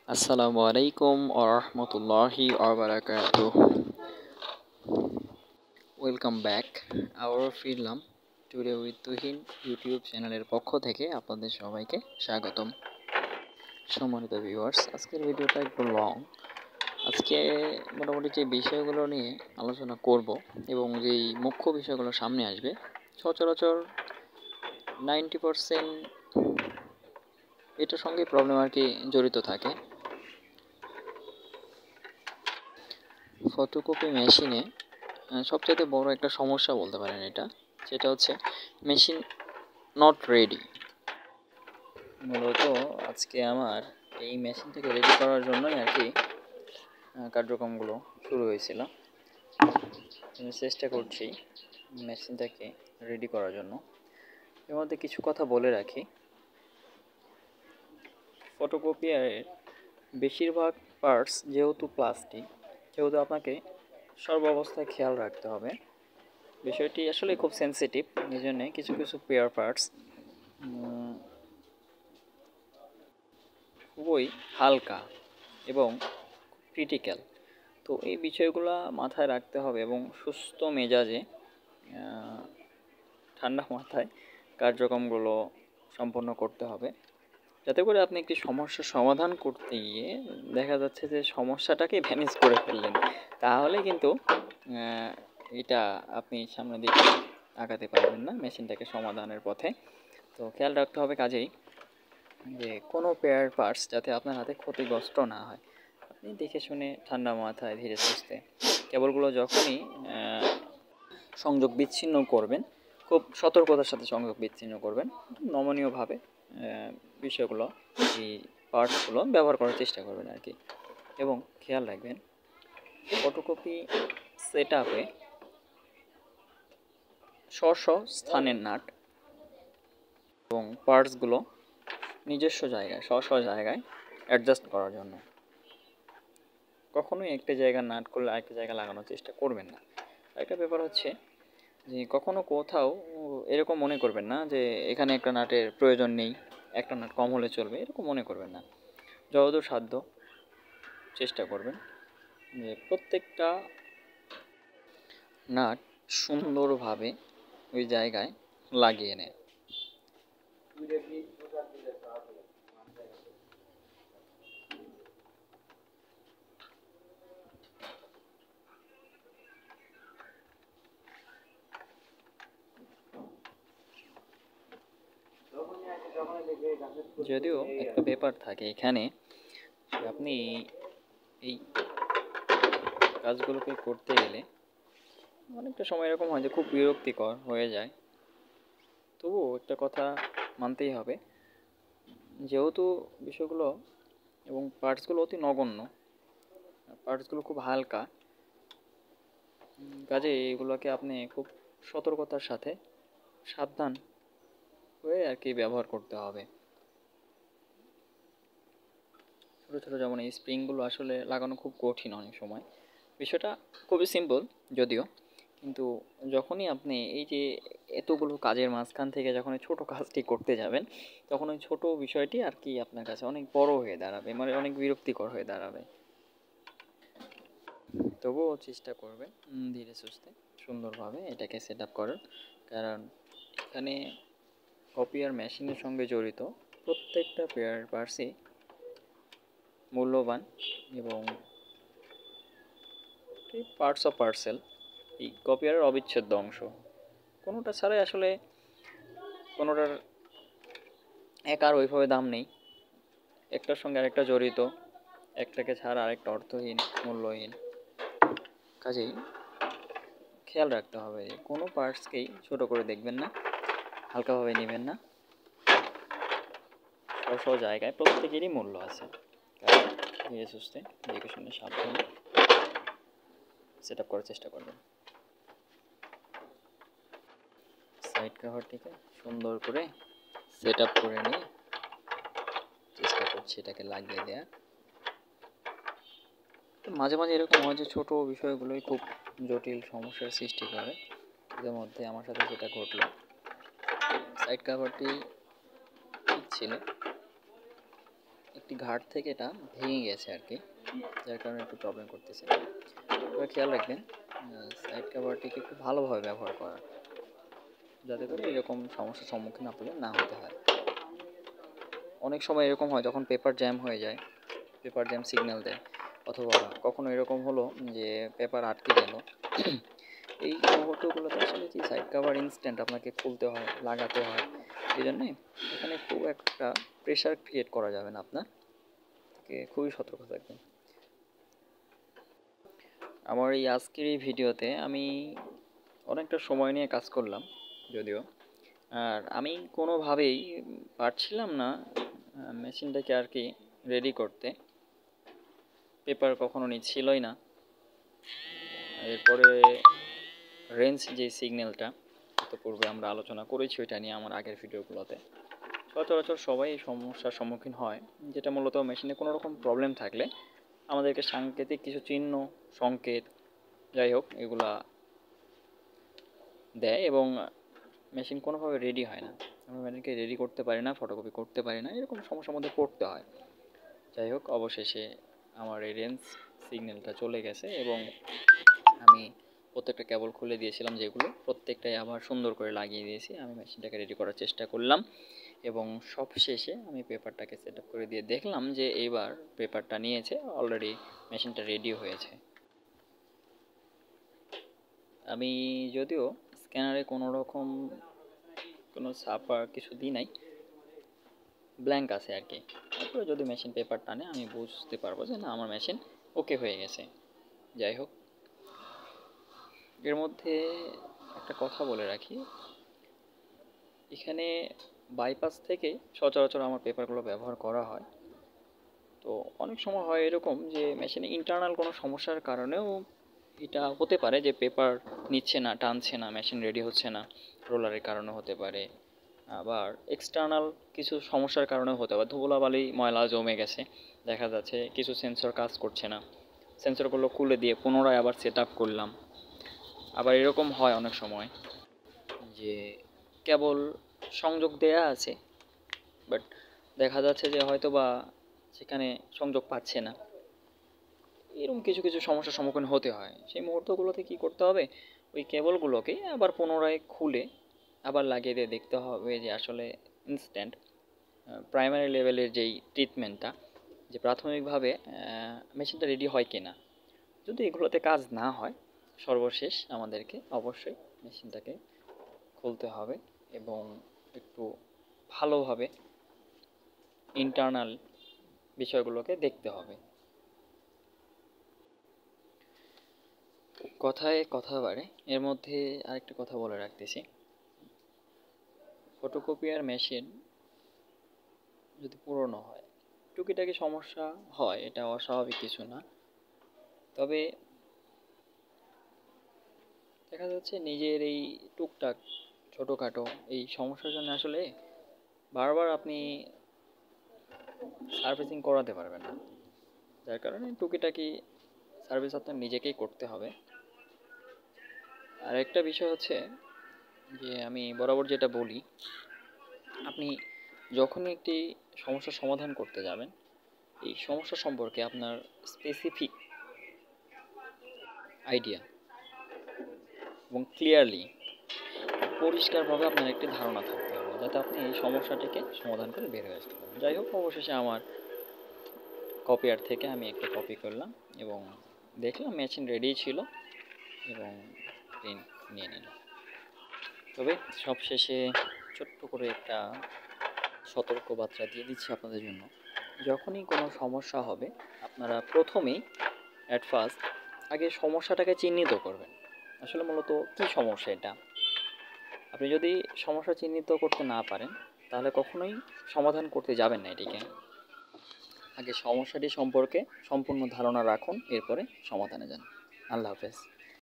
Assalamu alaikum wa rahmatullahi wa barakatuh. Welcome back আবারও ফিরলাম today with Tuhin YouTube চ্যানেলের পক্ষ থেকে আপনাদের সবাইকে স্বাগতম। সম্মানিত ভিউয়ার্স, আজকের ভিডিওটা একটু লং। আজকে মোটামুটি যে বিষয়গুলো নিয়ে আলোচনা করব এবং যেই মুখ্য বিষয়গুলো সামনে আসবে, সচরাচর 90% এটার সঙ্গে প্রবলেম আর কি জড়িত থাকে। ফটোকপি মেশিনে সবচেয়ে বড় একটা সমস্যা বলতে পারেন এটা, সেটা হচ্ছে মেশিন নট রেডি। মূলত আজকে আমার এই মেশিনটাকে রেডি করার জন্যই আর কি কার্যক্রমগুলো শুরু হয়েছিল। আমি চেষ্টা করছি মেশিনটাকে রেডি করার জন্য। এর মধ্যে কিছু কথা বলে রাখি, ফটোকপিয়ারের বেশিরভাগ পার্টস যেহেতু প্লাস্টিক, সেহেতু আপনাকে সর্বাবস্থায় খেয়াল রাখতে হবে। বিষয়টি আসলে খুব সেন্সিটিভ, এই জন্যে কিছু কিছু পেয়ার পার্টস খুবই হালকা এবং ক্রিটিক্যাল। তো এই বিষয়গুলো মাথায় রাখতে হবে এবং সুস্থ মেজাজে ঠান্ডা মাথায় কার্যক্রমগুলো সম্পন্ন করতে হবে, যাতে করে আপনি একটি সমস্যার সমাধান করতে গিয়ে দেখা যাচ্ছে যে সমস্যাটাকে ভ্যানিশ করে ফেললেন। তাহলে কিন্তু এটা আপনি সামনের দিকে আগাতে পারবেন না মেশিনটাকে সমাধানের পথে। তো খেয়াল রাখতে হবে কাজেই যে কোনো পেয়ার পার্টস যাতে আপনার হাতে ক্ষতিগ্রস্ত না হয়। আপনি দেখে শুনে ঠান্ডা মাথায় ধীরে সুস্থে কেবলগুলো যখনই সংযোগ বিচ্ছিন্ন করবেন, খুব সতর্কতার সাথে সংযোগ বিচ্ছিন্ন করবেন, নমনীয়ভাবে বিষয়গুলো এই পার্টসগুলো ব্যবহার করার চেষ্টা করবেন আর কি। এবং খেয়াল রাখবেন ফটোকপি সেট আপে স্ব স্থানের নাট এবং পার্টসগুলো নিজস্ব জায়গায় স্ব জায়গায় অ্যাডজাস্ট করার জন্য কখনোই একটা জায়গা নাট করলে আরেকটা জায়গা লাগানোর চেষ্টা করবেন না। আরেকটা ব্যাপার হচ্ছে যে কখনো কোথাও এরকম মনে করবেন না যে এখানে একটা নাটের প্রয়োজন নেই, একটা নাট কম হলে চলবে, এরকম মনে করবেন না। যতদূর সাধ্য চেষ্টা করবেন যে প্রত্যেকটা নাট সুন্দরভাবে ওই জায়গায় লাগিয়ে নেয়। যদিও একটা ব্যাপার থাকে এখানে, আপনি এই কাজগুলোকে করতে গেলে অনেকটা সময় এরকম হয় যে খুব বিরক্তিকর হয়ে যায়। তবুও একটা কথা মানতেই হবে, যেহেতু বিষয়গুলো এবং পার্টসগুলো অতি নগণ্য, পার্টসগুলো খুব হালকা, কাজে এগুলোকে আপনি খুব সতর্কতার সাথে সাবধান হয়ে আর কি ব্যবহার করতে হবে। ছোটো ছোটো যেমন এই স্প্রিংগুলো আসলে লাগানো খুব কঠিন অনেক সময়। বিষয়টা খুবই সিম্পল যদিও, কিন্তু যখনই আপনি এই যে এতগুলো কাজের মাঝখান থেকে যখন এই ছোটো কাজটি করতে যাবেন, তখন ওই ছোটো বিষয়টি আর কি আপনার কাছে অনেক বড় হয়ে দাঁড়াবে, মানে অনেক বিরক্তিকর হয়ে দাঁড়াবে। তবুও চেষ্টা করবেন ধীরে সুস্থে সুন্দরভাবে এটাকে সেট আপ করার, কারণ এখানে কপিয়ার মেশিনের সঙ্গে জড়িত প্রত্যেকটা পেয়ার পার্টসই মূল্যবান এবং পার্টস অফ পার্সেল এই কপিয়ারের অবিচ্ছেদ্য অংশ। কোনোটা ছাড়াই আসলে কোনোটার একার ওইভাবে দাম নেই, একটার সঙ্গে আরেকটা জড়িত, একটাকে ছাড়া আরেকটা অর্থহীন, মূল্যহীন। কাজেই খেয়াল রাখতে হবে যে কোনো পার্টসকেই ছোটো করে দেখবেন না, হালকাভাবে নেবেন না। স্ব জায়গায় প্রত্যেকেরই মূল্য আছে, কারণ ধীরে সুস্থে দেখে শুনে সাবধানে সেট আপ করার চেষ্টা করবেন। সাইড কভারটিকে সুন্দর করে সেট আপ করে নিয়ে চেষ্টা করছি এটাকে লাগিয়ে দেওয়ার। মাঝে মাঝে এরকম হয় যে ছোটো বিষয়গুলোই খুব জটিল সমস্যার সৃষ্টি করে। এর মধ্যে আমার সাথে যেটা ঘটলো, সাইড কভারটি ঠিক ছিল, একটি ঘাট থেকে এটা ভেঙে গেছে আর কি, যার কারণে একটু প্রবলেম করতেছে। এবার খেয়াল রাখবেন সাইড কভারটিকে খুব ভালোভাবে ব্যবহার করা, যাতে করে এরকম সমস্যার সম্মুখীন আপনাদের না হতে হয়। অনেক সময় এরকম হয় যখন পেপার জ্যাম হয়ে যায়, পেপার জ্যাম সিগন্যাল দেয়, অথবা কখনো এরকম হলো যে পেপার আটকে গেল। এই মুহূর্তগুলোতে আসলে কি সাইড কভার ইনস্ট্যান্ট আপনাকে খুলতে হয়, লাগাতে হয়। এই জন্যে এখানে খুব একটা প্রেশার ক্রিয়েট করা যাবে না, আপনার থেকে খুবই সতর্ক থাকবেন। আমার এই আজকের এই ভিডিওতে আমি অনেকটা সময় নিয়ে কাজ করলাম যদিও, আর আমি কোনোভাবেই পারছিলাম না মেশিনটাকে আর কি রেডি করতে। পেপার কখনো নিচ্ছিলই না। এরপরে রেঞ্জ যে সিগন্যালটা, পূর্বে আমরা আলোচনা করেছি ওইটা নিয়ে আমার আগের ভিডিওগুলোতে। সচরাচর সবাই এই সমস্যার সম্মুখীন হয়, যেটা মূলত মেশিনে কোনো রকম প্রবলেম থাকলে আমাদেরকে সাংকেতিক কিছু চিহ্ন, সংকেত, যাই হোক এগুলা দেয় এবং মেশিন কোনোভাবে রেডি হয় না। আমরা মেশিনকে রেডি করতে পারি না, ফটোকপি করতে পারি না, এরকম সমস্যার মধ্যে পড়তে হয়। যাই হোক অবশেষে আমার এই রেঞ্জ সিগন্যালটা চলে গেছে এবং আমি প্রত্যেকটা কেবল খুলে দিয়েছিলাম, যেগুলো প্রত্যেকটাই আবার সুন্দর করে লাগিয়ে দিয়েছি। আমি মেশিনটাকে রেডি করার চেষ্টা করলাম এবং সবশেষে আমি পেপারটাকে সেট আপ করে দিয়ে দেখলাম যে এইবার পেপারটা নিয়েছে, অলরেডি মেশিনটা রেডি হয়েছে। আমি যদিও স্ক্যানারে কোনো রকম কোনো ছাপা কিছু দিই নাই, ব্ল্যাঙ্ক আছে আর কি। তারপরে যদি মেশিন পেপার টানে আমি বুঝতে পারবো যে না আমার মেশিন ওকে হয়ে গেছে। যাই হোক, এর মধ্যে একটা কথা বলে রাখি, এখানে বাইপাস থেকে সচরাচর আমার পেপারগুলো ব্যবহার করা হয়। তো অনেক সময় হয় এরকম যে মেশিনে ইন্টারনাল কোনো সমস্যার কারণেও এটা হতে পারে যে পেপার নিচ্ছে না, টানছে না, মেশিন রেডি হচ্ছে না। রোলারের কারণে হতে পারে, আবার এক্সটার্নাল কিছু সমস্যার কারণেও হতে পারে। ধুলোবালি ময়লা জমে গেছে, দেখা যাচ্ছে কিছু সেন্সর কাজ করছে না, সেন্সরগুলো খুলে দিয়ে পুনরায় আবার সেট আপ করলাম। আবার এরকম হয় অনেক সময় যে কেবল সংযোগ দেয়া আছে, বাট দেখা যাচ্ছে যে হয়তো বা সেখানে সংযোগ পাচ্ছে না। এরকম কিছু কিছু সমস্যার সম্মুখীন হতে হয়। সেই মুহূর্তগুলোতে কী করতে হবে, ওই কেবলগুলোকে আবার পুনরায় খুলে আবার লাগিয়ে দিয়ে দেখতে হবে যে আসলে ইনস্ট্যান্ট প্রাইমারি লেভেলের যেই ট্রিটমেন্টটা, যে প্রাথমিকভাবে মেশিনটা রেডি হয় কি না। যদি এগুলোতে কাজ না হয়, সর্বশেষ আমাদেরকে অবশ্যই মেশিনটাকে খুলতে হবে এবং একটু ভালোভাবে ইন্টারনাল বিষয়গুলোকে দেখতে হবে। কথায় কথা বাড়ে, এর মধ্যে আরেকটা কথা বলে রাখতেছি, ফটোকপিয়ার মেশিন যদি পুরনো হয়, টুকিটাকি সমস্যা হয়, এটা অস্বাভাবিক কিছু না। তবে দেখা যাচ্ছে নিজের এই টুকটাক ছোটোখাটো এই সমস্যার জন্য আসলে বারবার আপনি সার্ভিসিং করাতে পারবেন না, যার কারণে টুকিটাকি সার্ভিস আপনার নিজেকেই করতে হবে। আর একটা বিষয় হচ্ছে যে আমি বরাবর যেটা বলি, আপনি যখনই একটি সমস্যার সমাধান করতে যাবেন, এই সমস্যা সম্পর্কে আপনার স্পেসিফিক আইডিয়া এবং ক্লিয়ারলি পরিষ্কারভাবে আপনার একটি ধারণা থাকতে হবে, যাতে আপনি এই সমস্যাটিকে সমাধান করে বের হয়ে আসতে পারেন। যাই হোক অবশেষে আমার কপিয়ার থেকে আমি একটা কপি করলাম এবং দেখলাম মেশিন রেডি ছিল এবং প্রিন্ট নিয়ে নিলাম। তবে সবশেষে ছোট্ট করে একটা সতর্কবার্তা দিয়ে দিচ্ছি আপনাদের জন্য, যখনই কোনো সমস্যা হবে আপনারা প্রথমেই ফার্স্ট আগে সমস্যাটাকে চিহ্নিত করবেন। আসলে মূলত কী সমস্যা এটা, আপনি যদি সমস্যা চিহ্নিত করতে না পারেন তাহলে কখনোই সমাধান করতে যাবেন না এটিকে। আগে সমস্যাটি সম্পর্কে সম্পূর্ণ ধারণা রাখুন, এরপরে সমাধানে যান। আল্লাহ হাফেজ।